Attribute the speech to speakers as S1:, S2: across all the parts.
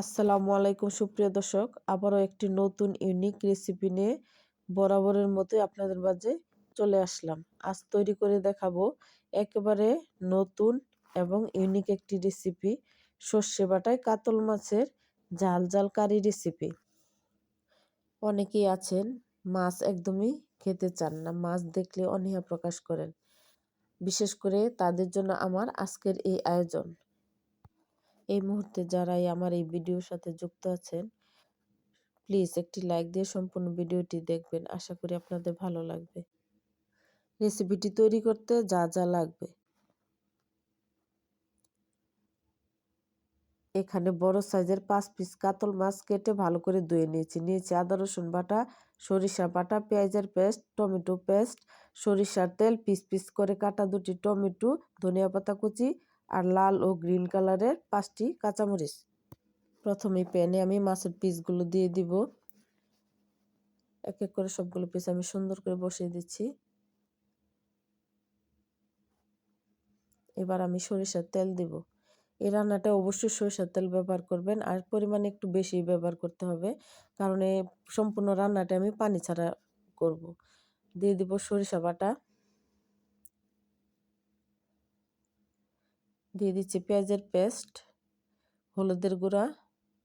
S1: আসসালামু আলাইকুম সুপ্রিয় দর্শক, আবারও একটি নতুন ইউনিক রেসিপি নিয়ে বরাবরের মতোই আপনাদের মাঝে চলে আসলাম। আজ তৈরি করে দেখাবো একেবারে নতুন এবং ইউনিক একটি রেসিপি, সর্ষে বাটায় কাতল মাছের ঝাল ঝাল কারি রেসিপি। অনেকেই আছেন মাছ একদমই খেতে চান না, মাছ দেখলে অনীহা প্রকাশ করেন। বিশেষ করে তাদের জন্য আমার আজকের এই আয়োজন। এই মুহূর্তে যারাই আমার এই ভিডিওর সাথে যুক্ত আছেন, প্লিজ একটি লাইক দিয়ে সম্পূর্ণ ভিডিওটি দেখবেন। আশা করি আপনাদের ভালো লাগবে। রেসিপিটি তৈরি করতে যা যা লাগবে: এখানে বড় সাইজের 5 পিস কাতল মাছ কেটে ভালো করে ধুয়ে নিয়েছি আদা রসুন বাটা, সরিষা বাটা, পেঁয়াজের পেস্ট, টমেটো পেস্ট, সরিষার তেল, পিস পিস করে কাটা 2টি টমেটো, ধনিয়া পাতা কুচি আর লাল ও গ্রিন কালারের 5টি কাঁচামরিচ। প্রথমে প্যানে আমি মাছের পিসগুলো দিয়ে দিব। এক এক করে সবগুলো পিস আমি সুন্দর করে বসিয়ে দিচ্ছি। এবার আমি সরিষার তেল দিব। এই রান্নাটা অবশ্যই সরিষার তেল ব্যবহার করবেন, আর পরিমাণে একটু বেশি ব্যবহার করতে হবে, কারণ এই সম্পূর্ণ রান্নাটা আমি পানি ছাড়া করব। দিয়ে দিব সরিষা বাটা, দিয়ে দিচ্ছি পেঁয়াজের পেস্ট, হলুদের গুঁড়া,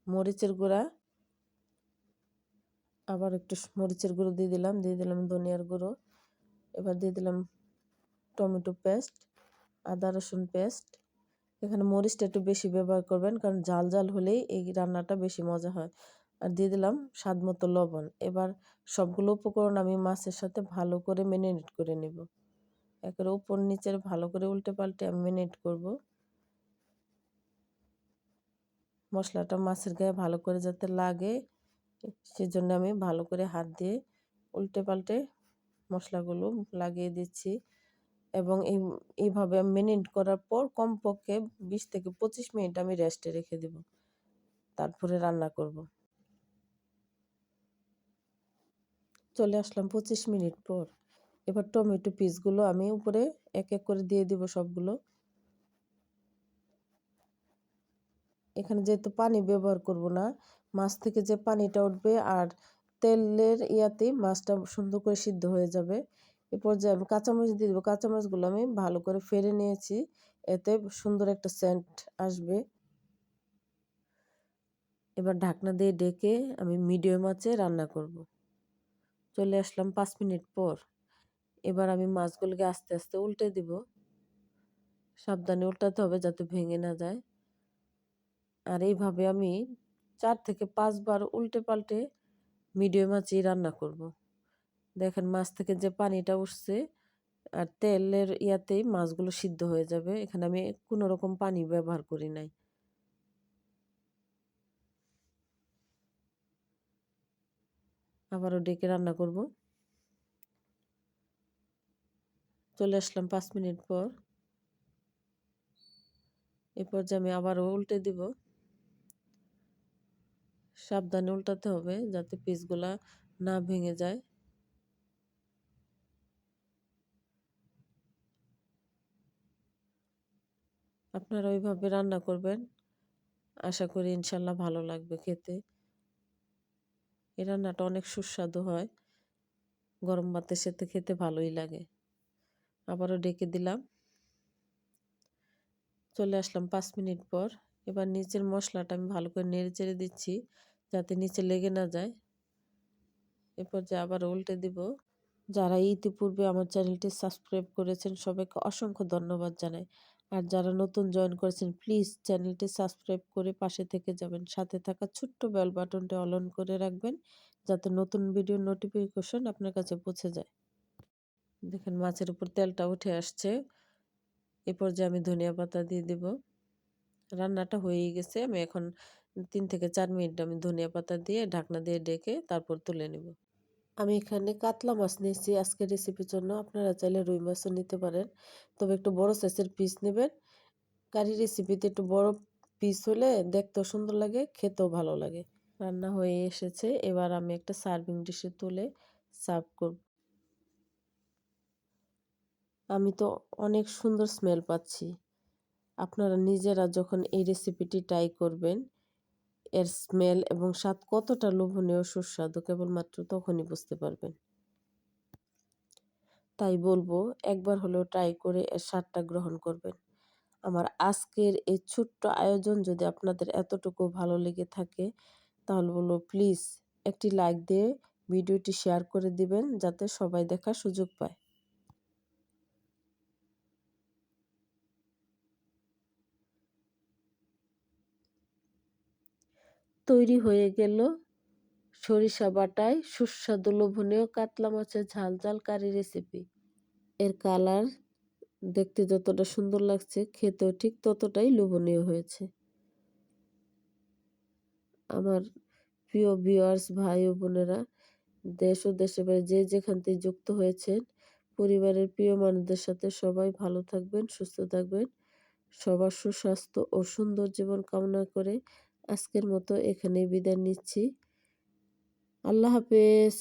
S1: মরিচের গুঁড়া, আবার একটু মরিচের গুঁড়ো দিয়ে দিলাম ধনিয়ার গুঁড়ো। এবার দিয়ে দিলাম টমেটো পেস্ট, আদা রসুন পেস্ট। এখানে মরিচটা একটু বেশি ব্যবহার করবেন, কারণ ঝাল ঝাল হলেই এই রান্নাটা বেশি মজা হয়। আর দিয়ে দিলাম স্বাদ মতো লবণ। এবার সবগুলো উপকরণ আমি মাছের সাথে ভালো করে ম্যারিনেট করে নেব। একেবারে উপর নিচের ভালো করে উল্টে পাল্টে আমি ম্যারিনেট করব। মশলাটা মাছের গায়ে ভালো করে যাতে লাগে, সেজন্য আমি ভালো করে হাত দিয়ে উল্টে পাল্টে মশলাগুলো লাগিয়ে দিচ্ছি। এবং এইভাবে ম্যারিনেট করার পর কমপক্ষে 20 থেকে 25 মিনিট আমি রেস্টে রেখে দেব, তারপরে রান্না করব। চলে আসলাম 25 মিনিট পর। এবার টমেটো পিসগুলো আমি উপরে এক এক করে দিয়ে দিব সবগুলো। এখানে যেহেতু পানি ব্যবহার করব না, মাছ থেকে যে পানিটা উঠবে আর তেলের ইয়াতেই মাছটা সুন্দর করে সিদ্ধ হয়ে যাবে। এরপর যে আমি কাঁচামরিচ দিয়ে দেবো, কাঁচামরিচগুলো আমি ভালো করে ফেড়ে নিয়েছি, এতে সুন্দর একটা সেন্ট আসবে। এবার ঢাকনা দিয়ে ডেকে আমি মিডিয়াম আঁচে রান্না করব। চলে আসলাম 5 মিনিট পর। এবার আমি মাছগুলোকে আস্তে আস্তে উল্টে দিব। সাবধানে উল্টাতে হবে যাতে ভেঙে না যায়। আর এইভাবে আমি 4 থেকে 5 বার উল্টে পাল্টে মিডিয়াম আঁচেই রান্না করব। দেখেন মাছ থেকে যে পানিটা উঠছে আর তেলের ইয়াতেই মাছগুলো সিদ্ধ হয়ে যাবে। এখানে আমি কোনো রকম পানি ব্যবহার করি নাই। আবারও ডেকে রান্না করব। চলে আসলাম 5 মিনিট পর। এরপর যে আমি আবারও উল্টে দিব। সাবধানে উল্টাতে হবে যাতে পিসগুলা না ভেঙে যায়। আপনারা ওইভাবে রান্না করবেন, আশা করি ইনশাল্লাহ ভালো লাগবে খেতে। এই রান্নাটা অনেক সুস্বাদু হয়, গরম ভাতের সাথে খেতে ভালোই লাগে। আবারও ডেকে দিলাম। চলে আসলাম 5 মিনিট পর। এবার নিচের মশলাটা আমি ভালো করে নেড়ে চেড়ে দিচ্ছি যাতে নিচে লেগে না যায়। এরপর যে আবার উল্টে দিব। যারা ইতিপূর্বে আমার চ্যানেলটি সাবস্ক্রাইব করেছেন সবাইকে অসংখ্য ধন্যবাদ জানাই। আর যারা নতুন জয়েন করেছেন প্লিজ চ্যানেলটি সাবস্ক্রাইব করে পাশে থেকে যাবেন। সাথে থাকা ছোট্ট বেল বাটনটি অন করে রাখবেন যাতে নতুন ভিডিওর নোটিফিকেশন আপনার কাছে পৌঁছে যায়। দেখেন মাছের উপর তেলটা উঠে আসছে। এরপর যে আমি ধনিয়া পাতা দিয়ে দিব। রান্নাটা হয়েই গেছে। আমি এখন 3 থেকে 4 মিনিট আমি ধনিয়া পাতা দিয়ে ঢাকনা দিয়ে ডেকে তারপর তুলে নেব। আমি এখানে কাতলা মাছ নিয়েছি আজকের রেসিপির জন্য। আপনারা চাইলে রুই মাছও নিতে পারেন, তবে একটু বড় সাইজের পিস নেবেন। কারি রেসিপিতে একটু বড় পিস হলে দেখতেও সুন্দর লাগে, খেতেও ভালো লাগে। রান্না হয়ে এসেছে, এবার আমি একটা সার্ভিং ডিশে তুলে সার্ভ করব। আমি তো অনেক সুন্দর স্মেল পাচ্ছি। আপনারা নিজেরা যখন এই রেসিপিটি ট্রাই করবেন, এর স্মেল এবং স্বাদ কতটা লোভনীয় সুস্বাদু কেবলমাত্র তখনই বুঝতে পারবেন। তাই বলবো একবার হলেও ট্রাই করে এর স্বাদটা গ্রহণ করবেন। আমার আজকের এই ছোট্ট আয়োজন যদি আপনাদের এতটুকু ভালো লেগে থাকে তাহলে বলবো প্লিজ একটি লাইক দিয়ে ভিডিওটি শেয়ার করে দিবেন যাতে সবাই দেখার সুযোগ পায়। তৈরি হয়ে গেল সরিষা বাটায় সুস্বাদু লোভনীয় কাতলা মাছের ঝাল ঝাল কারি রেসিপি। এর কালার দেখতে যতটা সুন্দর লাগছে খেতেও ঠিক ততটাই লোভনীয় হয়েছে। আমার প্রিয় ভিউয়ার্স ভাই ও বোনেরা, দেশ ও দেশের বাইরে যে যেখান থেকে যুক্ত হয়েছেন, পরিবারের প্রিয় মানুষদের সাথে সবাই ভালো থাকবেন, সুস্থ থাকবেন। সবার সুস্বাস্থ্য ও সুন্দর জীবন কামনা করে আজকের মতো এখানেই বিদায় নিচ্ছি। আল্লাহ হাফেজ।